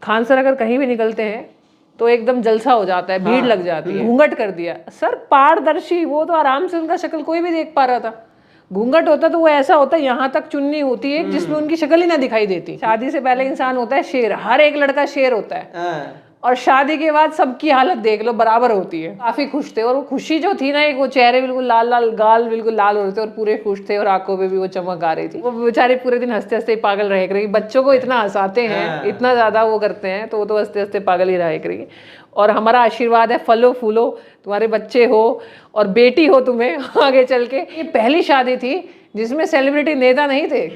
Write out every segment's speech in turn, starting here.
Khan sir अगर कहीं भी निकलते हैं तो एकदम जलसा हो जाता है, भीड़ लग जाती है। घूंघट कर दिया सर, पारदर्शी, वो तो आराम से उनका शक्ल कोई भी देख पा रहा था। घूंघट होता तो वो ऐसा होता, यहाँ तक चुन्नी होती है जिसमें उनकी शक्ल ही ना दिखाई देती। शादी से पहले इंसान होता है शेर, हर एक लड़का शेर होता है, और शादी के बाद सबकी हालत देख लो बराबर होती है। काफी खुश थे, और वो खुशी जो थी ना, एक वो चेहरे बिल्कुल लाल लाल, गाल बिल्कुल लाल हो रहे थे और पूरे खुश थे, और आंखों पे भी वो चमक आ रही थी। वो बेचारे पूरे दिन हंसते हंसते पागल रहे करेगी। बच्चों को इतना हंसाते हैं, इतना ज्यादा वो करते हैं, तो वो तो हंसते हंसते पागल ही रहे करेगी। और हमारा आशीर्वाद है, फलो फूलो, तुम्हारे बच्चे हो और बेटी हो तुम्हें आगे चल के। ये पहली शादी थी जिसमें सेलिब्रिटी नेता नहीं थे,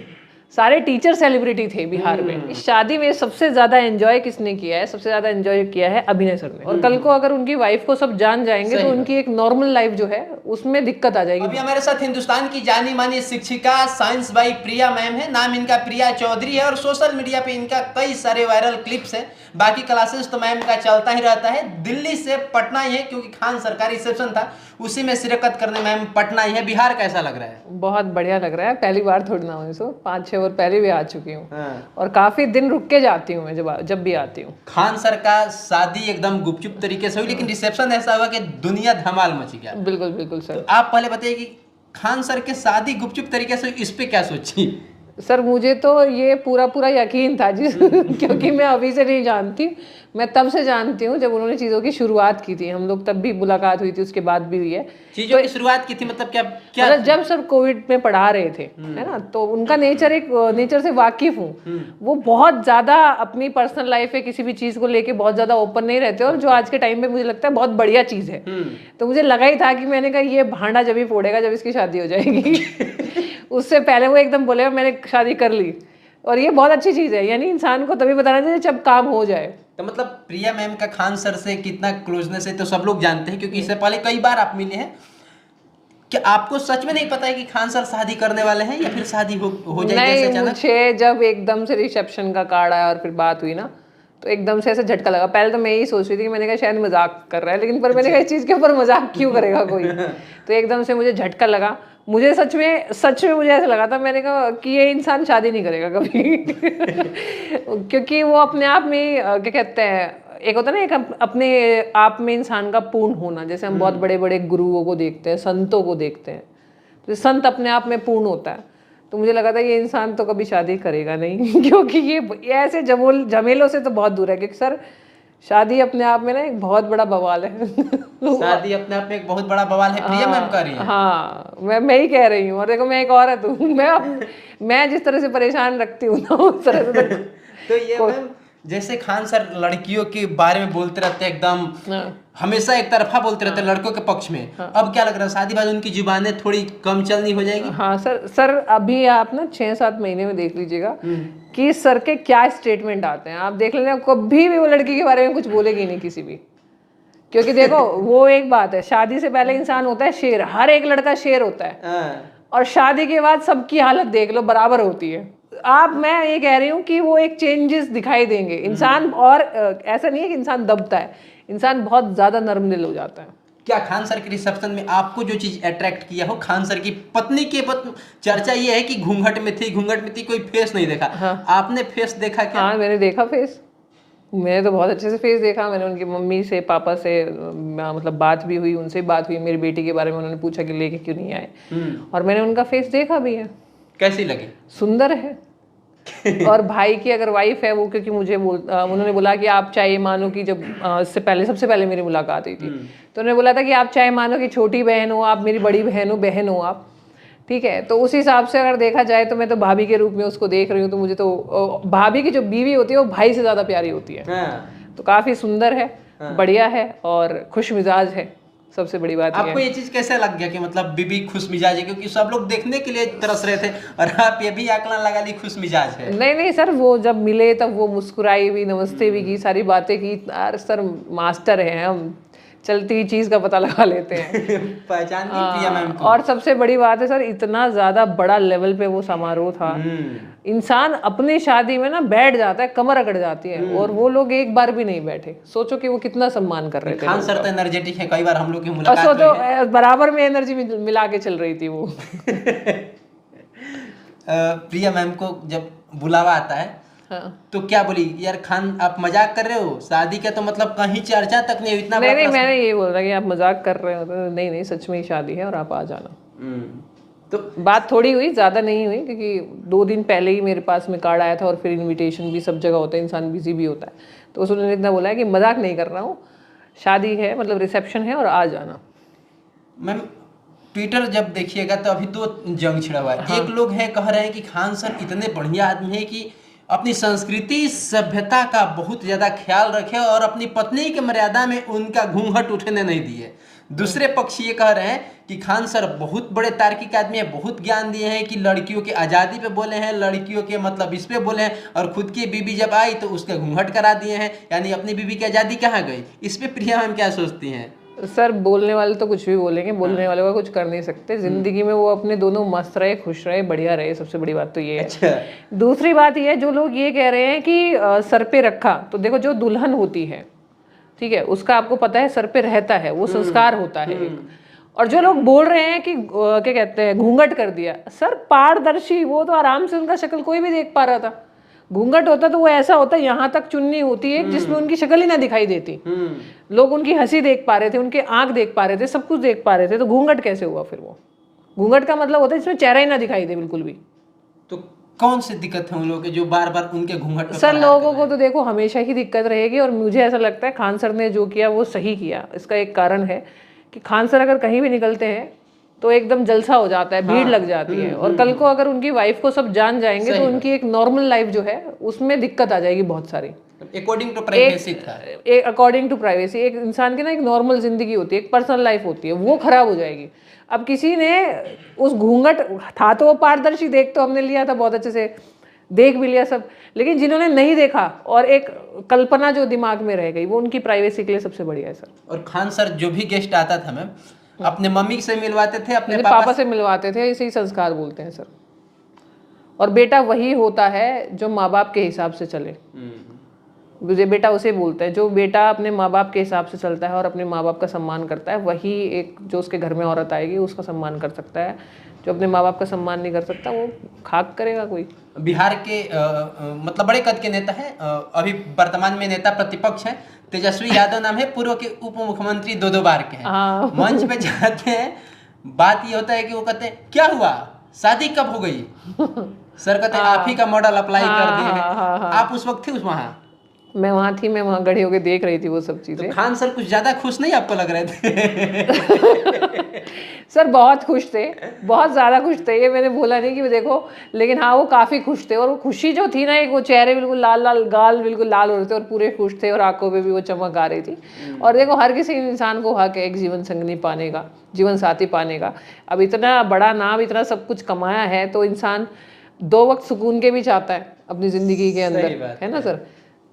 सारे टीचर सेलिब्रिटी थे बिहार में। इस शादी में सबसे ज्यादा एंजॉय किसने किया है? सबसे ज्यादा एंजॉय किया है अभिनय सर ने। और कल को अगर उनकी वाइफ को सब जान जाएंगे तो उनकी एक नॉर्मल लाइफ जो है उसमें दिक्कत आ जाएगी। अभी हमारे साथ हिंदुस्तान की जानी मानी शिक्षिका साइंस बाई प्रिया मैम है। नाम इनका प्रिया चौधरी है और सोशल मीडिया पे इनका कई सारे वायरल क्लिप्स है। बाकी क्लासेस तो मैम का चलता ही रहता है। दिल्ली से पटना ही है, क्योंकि खान सरकारी रिसेप्शन था उसी में शिरकत करने मैम पटना ही है। बिहार कैसा लग रहा है? बहुत बढ़िया लग रहा है। पहली बार थोड़ी ना हुई, सो 5-6 बार पहले भी आ चुकी हूँ, और काफी दिन रुक के जाती हूँ मैं जब भी आती हूँ। खान सर का शादी एकदम गुपचुप तरीके से हुई, लेकिन रिसेप्शन ऐसा हुआ कि दुनिया धमाल मच गया। बिल्कुल बिल्कुल सर। तो आप पहले बताइए कि खान सर के शादी गुपचुप तरीके से, इस पे क्या सोची? सर मुझे तो ये पूरा यकीन था क्योंकि मैं अभी से नहीं जानती, मैं तब से जानती हूँ जब उन्होंने चीज़ों की शुरुआत की थी। हम लोग तब भी मुलाकात हुई थी, उसके बाद भी हुई है। चीज़ों की शुरुआत की थी मतलब क्या? मतलब जब सर कोविड में पढ़ा रहे थे, है ना, तो उनका नेचर से वाकिफ हूँ। वो बहुत ज़्यादा अपनी पर्सनल लाइफ है, किसी भी चीज़ को लेके बहुत ज़्यादा ओपन नहीं रहते, और जो आज के टाइम में मुझे लगता है बहुत बढ़िया चीज़ है। तो मुझे लगा ही था कि मैंने कहा ये भांडा जब ही फोड़ेगा जब इसकी शादी हो जाएगी। उससे पहले वो एकदम बोले मैंने शादी कर ली, और ये बहुत अच्छी चीज़ है। यानी इंसान को तभी बताना चाहिए जब काम हो जाए। तो मतलब प्रिया मैम का खान सर से कितना क्लोजनेस है तो सब लोग जानते हैं, क्योंकि इससे पहले कई बार आप मिले हैं। क्या आपको सच में नहीं पता है कि खान सर शादी करने वाले हैं, या फिर शादी हो जाएगी ऐसे नहीं, अचानक? मुझे जब एकदम से रिसेप्शन का कार्ड आया और फिर बात हुई ना, तो एकदम से ऐसे झटका लगा। पहले तो मैं यही सोच रही थी कि मैंने कहा शायद मजाक कर रहा है, लेकिन पर मैंने कहा इस चीज़ के ऊपर मजाक क्यों करेगा कोई। तो एकदम से मुझे झटका लगा। मुझे सच में मुझे ऐसा लगा था, मैंने कहा कि ये इंसान शादी नहीं करेगा कभी। क्योंकि वो अपने आप में क्या कहते हैं, एक होता है ना, एक अपने आप में इंसान का पूर्ण होना। जैसे हम बहुत बड़े बड़े गुरुओं को देखते हैं, संतों को देखते हैं, तो संत अपने आप में पूर्ण होता है। तो मुझे लगा था ये इंसान तो कभी शादी करेगा नहीं। क्योंकि ये ऐसे झमेलों से तो बहुत दूर है। क्योंकि सर शादी अपने आप में ना एक बहुत बड़ा बवाल है। शादी अपने आप में एक बहुत बड़ा बवाल है। प्रिया मैम कर रही है। हाँ, मैं ही कह रही हूँ। और देखो मैं एक औरत हूँ, मैं जिस तरह से परेशान रखती हूँ ना उस तरह से तो ये मैम, जैसे खान सर लड़कियों के बारे में बोलते रहते हैं एकदम, हमेशा एक तरफा बोलते रहते हैं लड़कों के पक्ष में। अब क्या लग रहा है शादी बाद उनकी जुबानें थोड़ी कम चलनी हो जाएगी? हाँ सर अभी आप ना 6-7 महीने में देख लीजिएगा कि सर के क्या स्टेटमेंट आते हैं। आप देख लेना, कभी भी वो लड़की के बारे में कुछ बोलेगी नहीं किसी भी। क्योंकि देखो वो एक बात है, शादी से पहले इंसान होता है शेर, हर एक लड़का शेर होता है, और शादी के बाद सबकी हालत देख लो बराबर होती है। मैं ये कह रही हूँ कि वो एक चेंजेस दिखाई देंगे इंसान। और ऐसा नहीं है कि इंसान दबता है, इंसान बहुत ज्यादा नर्म दिल हो जाता है। क्या खान सर के रिसेप्शन में आपको जो चीज अट्रैक्ट किया हो? खान सर की पत्नी के चर्चा ये है कि घूंघट में थी, कोई फेस नहीं देखा। हाँ। आपने फेस देखा क्या? हाँ, मैंने देखा फेस। मैंने तो बहुत अच्छे से फेस देखा। मैंने उनकी मम्मी से, पापा से मतलब बात भी हुई, उनसे बात हुई। मेरी बेटी के बारे में उन्होंने पूछा कि लेके क्यों नहीं आए, और मैंने उनका फेस देखा भी है। कैसी लगी? सुंदर है। और भाई की अगर वाइफ है वो, क्योंकि उन्होंने बोला कि आप चाहे मानो कि जब सबसे पहले मेरी मुलाकात हुई थी, तो उन्होंने बोला था कि आप चाहे मानो कि छोटी बहन हो, आप मेरी बड़ी बहन हो आप, ठीक है। तो उस हिसाब से अगर देखा जाए तो मैं तो भाभी के रूप में उसको देख रही हूँ। तो मुझे तो भाभी की जो बीवी होती है वो भाई से ज़्यादा प्यारी होती है। तो काफ़ी सुंदर है, बढ़िया है, और खुश मिजाज है। सबसे बड़ी बात आपको ये चीज कैसे लग गया कि मतलब बीबी खुश मिजाज है? क्योंकि सब लोग देखने के लिए तरस रहे थे, और आप ये भी आकलन लगा ली खुश मिजाज है। नहीं सर, वो जब मिले तब वो मुस्कुराई भी, नमस्ते भी की, सारी बातें की। अरे सर मास्टर हैं हम, चलती हुई चीज का पता लगा लेते हैं। पहचान नहीं प्रिया मैम को? और सबसे बड़ी बात है सर, इतना ज्यादा बड़ा लेवल पे वो समारोह था। इंसान अपनी शादी में ना बैठ जाता है, कमर अकड़ जाती है, और वो लोग एक बार भी नहीं बैठे। सोचो कि वो कितना सम्मान कर रहे थे। खान सर तो एनर्जेटिक है, कई बार हम लोग की मुलाकात सोचो बराबर में एनर्जी मिला के चल रही थी वो। प्रिया मैम को जब बुलावा आता है हाँ। तो क्या बोली यार खान आप मजाक कर रहे हो, शादी का तो मतलब कहीं चर्चा तक नहीं, इतना नहीं बड़ा नहीं, प्रश्न। मैंने ये बोला कि आप मजाक कर रहे हो, तो नहीं नहीं सच में ही शादी है और आप आ जाना। तो बात थोड़ी हुई, ज़्यादा नहीं हुई, क्योंकि 2 दिन पहले ही मेरे पास में कार्ड आया था और फिर इनविटेशन भी सब जगह होता है, इंसान बिजी भी होता है। तो उसने इतना बोला है कि मजाक नहीं कर रहा हूँ, शादी है मतलब रिसेप्शन है और आ जाना। मैम ट्विटर जब देखिएगा तो अभी 2 जंग छिड़ा हुआ है। हाँ। एक लोग हैं कह रहे हैं कि खान सर इतने बढ़िया आदमी हैं कि अपनी संस्कृति सभ्यता का बहुत ज़्यादा ख्याल रखे और अपनी पत्नी की मर्यादा में उनका घूंघट उठने नहीं दिए। दूसरे पक्ष ये कह रहे हैं कि खान सर बहुत बड़े तार्किक आदमी हैं, बहुत ज्ञान दिए हैं, कि लड़कियों की आज़ादी पे बोले हैं, लड़कियों के मतलब इस पे बोले हैं, और खुद की बीबी जब आई तो उसके घूंघट करा दिए हैं, यानी अपनी बीबी की आज़ादी कहाँ गई। इस पे प्रिया मैम क्या सोचती हैं? सर बोलने वाले तो कुछ भी बोलेंगे, बोलने वाले का कुछ कर नहीं सकते। जिंदगी में वो अपने दोनों मस्त रहे, खुश रहे, बढ़िया रहे, सबसे बड़ी बात तो ये है। अच्छा। दूसरी बात ये है, जो लोग ये कह रहे हैं कि सर पे रखा, तो देखो जो दुल्हन होती है, ठीक है, उसका आपको पता है सर पे रहता है, वो संस्कार होता है एक। और जो लोग बोल रहे हैं कि क्या कहते हैं घूंघट कर दिया, सर पारदर्शी, वो तो आराम से उनका शक्ल कोई भी देख पा रहा था। घूंघट होता तो वो ऐसा होता, यहाँ तक चुन्नी होती है जिसमें उनकी शक्ल ही ना दिखाई देती, लोग उनकी हंसी देख पा रहे थे, उनके आंख देख पा रहे थे, सब कुछ देख पा रहे थे, तो घूंघट कैसे हुआ फिर? वो घूंघट का मतलब होता है जिसमें चेहरा ही ना दिखाई दे बिल्कुल भी। तो कौन सी दिक्कत है उन लोगों के जो बार बार उनके घूंघट में सर प्रहार लोगों कर को तो देखो हमेशा ही दिक्कत रहेगी, और मुझे ऐसा लगता है खान सर ने जो किया वो सही किया। इसका एक कारण है कि खान सर अगर कहीं भी निकलते हैं तो एकदम जलसा हो जाता है, भीड़ लग जाती है, और कल को अगर उनकी वाइफ को सब जान जाएंगे तो उनकी एक नॉर्मल लाइफ जो है उसमें दिक्कत आ जाएगी बहुत सारी। अकॉर्डिंग टू प्राइवेसी था। अकॉर्डिंग टू प्राइवेसी, एक इंसान की ना एक नॉर्मल जिंदगी होती है, एक पर्सनल लाइफ होती है, वो खराब हो जाएगी। अब किसी ने उस घूंघट था तो वो पारदर्शी, देख तो हमने लिया था बहुत अच्छे से, देख भी लिया सब, लेकिन जिन्होंने नहीं देखा और एक कल्पना जो दिमाग में रह गई, वो उनकी प्राइवेसी के लिए सबसे बढ़िया है सर। और खान सर जो भी गेस्ट आता था मैम अपने मम्मी से मिलवाते थे, अपने पापा से मिलवाते थे, इसे ही संस्कार बोलते हैं सर। और बेटा वही होता है जो माँ बाप के हिसाब से चले, मुझे बेटा उसे बोलते हैं, जो बेटा अपने माँ बाप के हिसाब से चलता है और अपने माँ बाप का सम्मान करता है, वही एक जो उसके घर में औरत आएगी उसका सम्मान कर सकता है। जो अपने माँ बाप का सम्मान नहीं कर सकता वो खाक करेगा कोई। बिहार के मतलब बड़े कद के नेता हैं, अभी वर्तमान में नेता प्रतिपक्ष हैं, तेजस्वी यादव नाम है, पूर्व के उप मुख्यमंत्री 2 बार के हैं। हाँ। मंच पे जाते हैं, बात ये होता है कि वो कहते हैं क्या हुआ, शादी कब हो गई? सर कहते हैं आप ही का मॉडल अप्लाई कर दिए हैं। आप उस वक्त थे उस वहाँ? मैं वहाँ थी, मैं वहाँ खड़ी होकर देख रही थी वो सब चीज़ें। तो खान सर कुछ ज़्यादा खुश नहीं आपको लग रहे थे? सर बहुत खुश थे, बहुत ज़्यादा खुश थे, ये मैंने बोला नहीं कि देखो, लेकिन हाँ वो काफ़ी खुश थे। और वो खुशी जो थी ना, एक वो चेहरे बिल्कुल लाल लाल, गाल बिल्कुल लाल हो रहे थे और पूरे खुश थे, और आंखों पे भी वो चमक आ रही थी। और देखो हर किसी इंसान को हक है एक जीवन संगनी पाने का, जीवन साथी पाने का। अब इतना बड़ा नाम, इतना सब कुछ कमाया है, तो इंसान 2 वक्त सुकून के भी चाहता है अपनी ज़िंदगी के अंदर, है ना सर?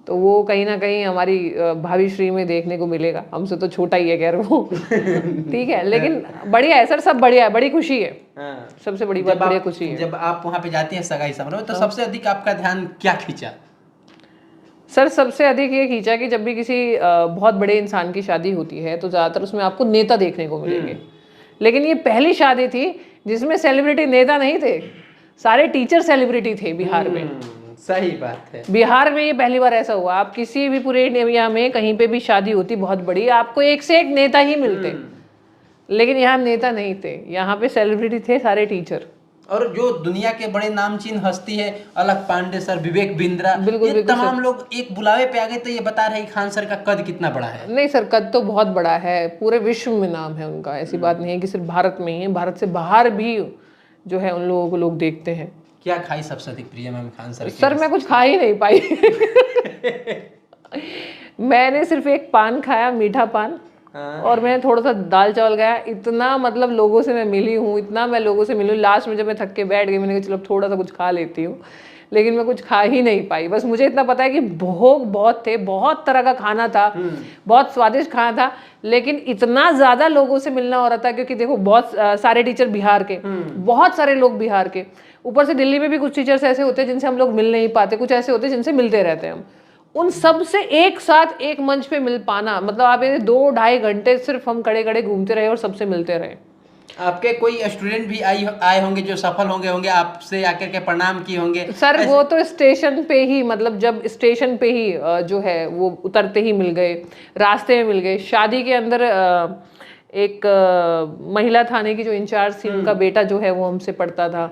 तो वो कहीं ना कहीं हमारी भाभी श्री में देखने को मिलेगा। हमसे तो छोटा ही है खैर वो, ठीक है, लेकिन बढ़िया है सर, सब बढ़िया है, बड़ी खुशी है। हाँ। सबसे बड़ी बात बढ़िया खुशी है। जब आप वहाँ पे जाते हैं सगाई समारोह, तो सबसे अधिक आपका ध्यान क्या खींचा? सर सबसे अधिक ये खींचा कि जब भी किसी बहुत बड़े इंसान की शादी होती है तो ज़्यादातर उसमें आपको नेता देखने को मिलेंगे, लेकिन ये पहली शादी थी जिसमें सेलिब्रिटी नेता नहीं थे, सारे टीचर सेलिब्रिटी थे बिहार में। सही बात है, बिहार में ये पहली बार ऐसा हुआ। आप किसी भी पूरे इंडिया में कहीं पे भी शादी होती बहुत बड़ी, आपको एक से एक नेता ही मिलते, लेकिन यहाँ नेता नहीं थे, यहाँ पे सेलिब्रिटी थे सारे टीचर। और जो दुनिया के बड़े नामचीन हस्ती है, अलक पांडे सर, विवेक बिंद्रा, बिल्कुल, ये बिल्कुल तमाम लोग एक बुलावे पे आ गए, तो ये बता रहे खान सर का कद कितना बड़ा है। नहीं सर, कद तो बहुत बड़ा है, पूरे विश्व में नाम है उनका। ऐसी बात नहीं है कि सिर्फ भारत में ही है, भारत से बाहर भी जो है उन लोगों को लोग देखते हैं। क्या खाई सबसे अधिक प्रिया मैम खान सर? सर मैं कुछ खा ही नहीं पाई मैंने सिर्फ एक पान खाया, मीठा पान, और मैंने थोड़ा सा दाल चावल खाया। इतना मतलब लोगों से मैं मिली हूँ, इतना मैं लोगों से मिली हूँ, लास्ट में जब मैं थक के बैठ गई, मैंने कहा चलो थोड़ा सा कुछ खा लेती हूँ, लेकिन मैं कुछ खा ही नहीं पाई। बस मुझे इतना पता है कि भोग बहुत थे, बहुत तरह का खाना था, बहुत स्वादिष्ट खाना था, लेकिन इतना ज़्यादा लोगों से मिलना हो रहा था, क्योंकि देखो बहुत सारे टीचर बिहार के, बहुत सारे लोग बिहार के, ऊपर से दिल्ली में भी कुछ टीचर्स ऐसे होते हैं जिनसे हम लोग मिल नहीं पाते, कुछ ऐसे होते हैं जिनसे मिलते रहते हैं हम। उन सब से एक साथ एक मंच पे मिल पाना, मतलब आप ये 2-2.5 घंटे सिर्फ हम खड़े खड़े घूमते रहे और सबसे मिलते रहे, आपके कोई स्टूडेंट भी आए होंगे जो सफल होंगे आपसे आकर के प्रणाम किए होंगे? सर वो तो स्टेशन पे ही, मतलब जब स्टेशन पे ही जो है वो उतरते ही मिल गए, रास्ते में मिल गए। शादी के अंदर एक महिला थाने की जो इंचार्ज थी, उनका बेटा जो है वो हमसे पढ़ता था,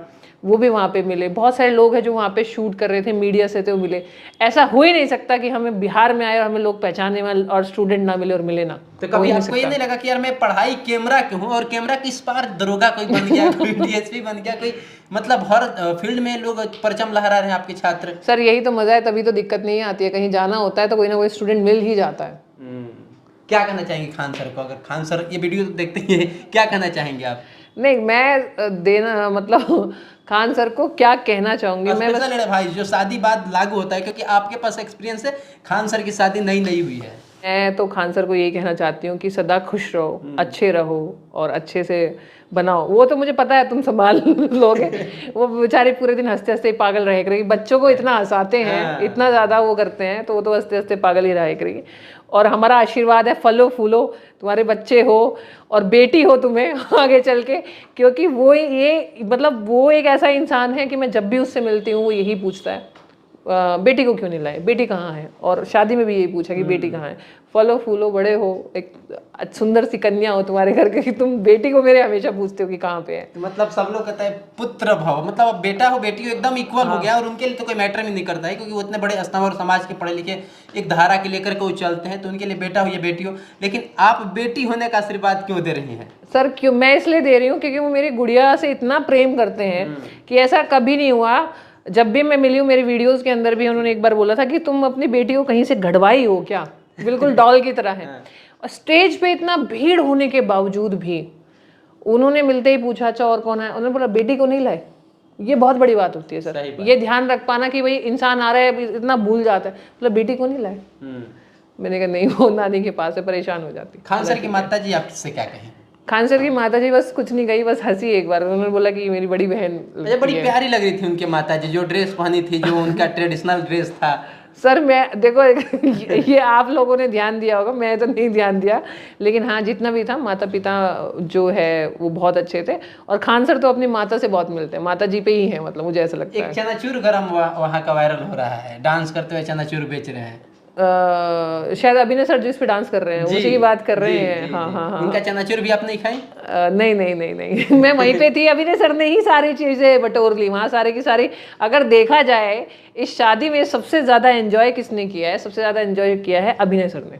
वो भी वहाँ पे मिले। बहुत सारे लोग हैं जो वहाँ पे शूट कर रहे थे, मीडिया से थे, वो मिले। ऐसा हो ही नहीं सकता कि हमें बिहार में आए और हमें लोग पहचाने वाले और स्टूडेंट ना मिले और मिले ना। तो कभी आपको ये नहीं लगा कि यार मैं पढ़ाई कैमरा क्यों हूँ और कैमरा किस पार दरोगा कोई बन गया, कोई डीएसपी बन गया, कोई मतलब हर फील्ड में लोग परचम लहरा रहे हैं आपके छात्र? सर यही तो मजा है, तभी तो दिक्कत नहीं आती है। कहीं जाना होता है तो कोई ना कोई स्टूडेंट मिल ही जाता है। क्या कहना चाहेंगे खान सर को? अगर खान सर ये वीडियो देखते हैं, क्या कहना चाहेंगे आप? नहीं, मैं देना मतलब खान सर को क्या कहना चाहूंगी, मैं बस स्पेशल भाई जो शादी बाद लागू होता है, क्योंकि आपके पास एक्सपीरियंस है, खान सर की शादी नई हुई है। मैं तो खान सर को यही कहना चाहती हूँ कि सदा खुश रहो, अच्छे रहो और अच्छे से बनाओ। वो तो मुझे पता है तुम संभाल लोगे। वो बेचारे पूरे दिन हंसते हंसते पागल रहे करेगी। बच्चों को इतना हंसाते हैं, इतना ज़्यादा वो करते हैं, तो वो तो हंसते हंसते पागल ही रहे करेगी। और हमारा आशीर्वाद है, फलो फूलो, तुम्हारे बच्चे हो और बेटी हो तुम्हें आगे चल के। क्योंकि वो ये मतलब वो एक ऐसा इंसान है कि मैं जब भी उससे मिलती हूँ वो यही पूछता है बेटी को क्यों नहीं लाए, बेटी कहाँ है। और शादी में भी यही पूछा कि बेटी कहाँ है। फलो फूलो, बड़े हो, एक सुंदर सी कन्या हो तुम्हारे घर के, कि तुम बेटी को मेरे हमेशा पूछते हो कि कहाँ पे है। मतलब सब लोग कहते हैं पुत्र भव, मतलब अब बेटा हो बेटी हो एकदम इक्वल हो गया, और उनके लिए तो कोई मैटर भी नहीं करता है, क्योंकि वो इतने बड़े स्तंभ और समाज के पढ़े लिखे एक धारा के लेकर के वो चलते हैं, तो उनके लिए बेटा हो या बेटी हो। लेकिन आप बेटी होने का आशीर्वाद क्यों दे रही हैं? सर क्यों मैं इसलिए दे रही हूँ क्योंकि वो मेरी गुड़िया से इतना प्रेम करते हैं कि ऐसा कभी नहीं हुआ। जब भी मैं मिली हूँ, मेरी वीडियोस के अंदर भी उन्होंने एक बार बोला था कि तुम अपनी बेटी को कहीं से घड़वाई हो क्या, बिल्कुल डॉल की तरह है। और स्टेज पे इतना भीड़ होने के बावजूद भी उन्होंने मिलते ही पूछा अच्छा और कौन है, उन्होंने बोला बेटी को नहीं लाए। ये बहुत बड़ी बात होती है सर, ये ध्यान रख पाना कि भाई इंसान आ रहा है इतना भूल जाता है, मतलब बेटी को नहीं लाए। मैंने कहा नहीं, वो नानी के पास है, परेशान हो जाती। खान सर की माता जी आपसे क्या कहें? खान सर की माता जी बस कुछ नहीं कही, बस हंसी एक बार। उन्होंने बोला कि मेरी बड़ी बहन बड़ी प्यारी लग रही थी उनकी माता जी, जो ड्रेस पहनी थी, जो उनका ट्रेडिशनल ड्रेस था। सर मैं देखो ये आप लोगों ने ध्यान दिया होगा, मैं तो नहीं ध्यान दिया, लेकिन हाँ जितना भी था माता पिता जो है वो बहुत अच्छे थे। और खान सर तो अपनी माता से बहुत मिलते हैं, माता जी पे ही है, मतलब मुझे ऐसा लगता है। एक चनाचूर गरम वहाँ का वायरल हो रहा है, डांस करते हुए चनाचूर बेच रहे हैं। शायद अभिनय सर जिस पे डांस कर रहे हैं उसी की बात कर रहे हैं। हाँ हाँ हाँ, उनका चनाचूर भी आप नहीं खाई? नहीं नहीं नहीं नहीं मैं वहीं पे थी, अभिनय सर ने ही सारी चीजें बटोर ली वहाँ, सारे की सारी। अगर देखा जाए इस शादी में सबसे ज्यादा एंजॉय किसने किया है, सबसे ज्यादा एंजॉय किया है अभिनय सर ने।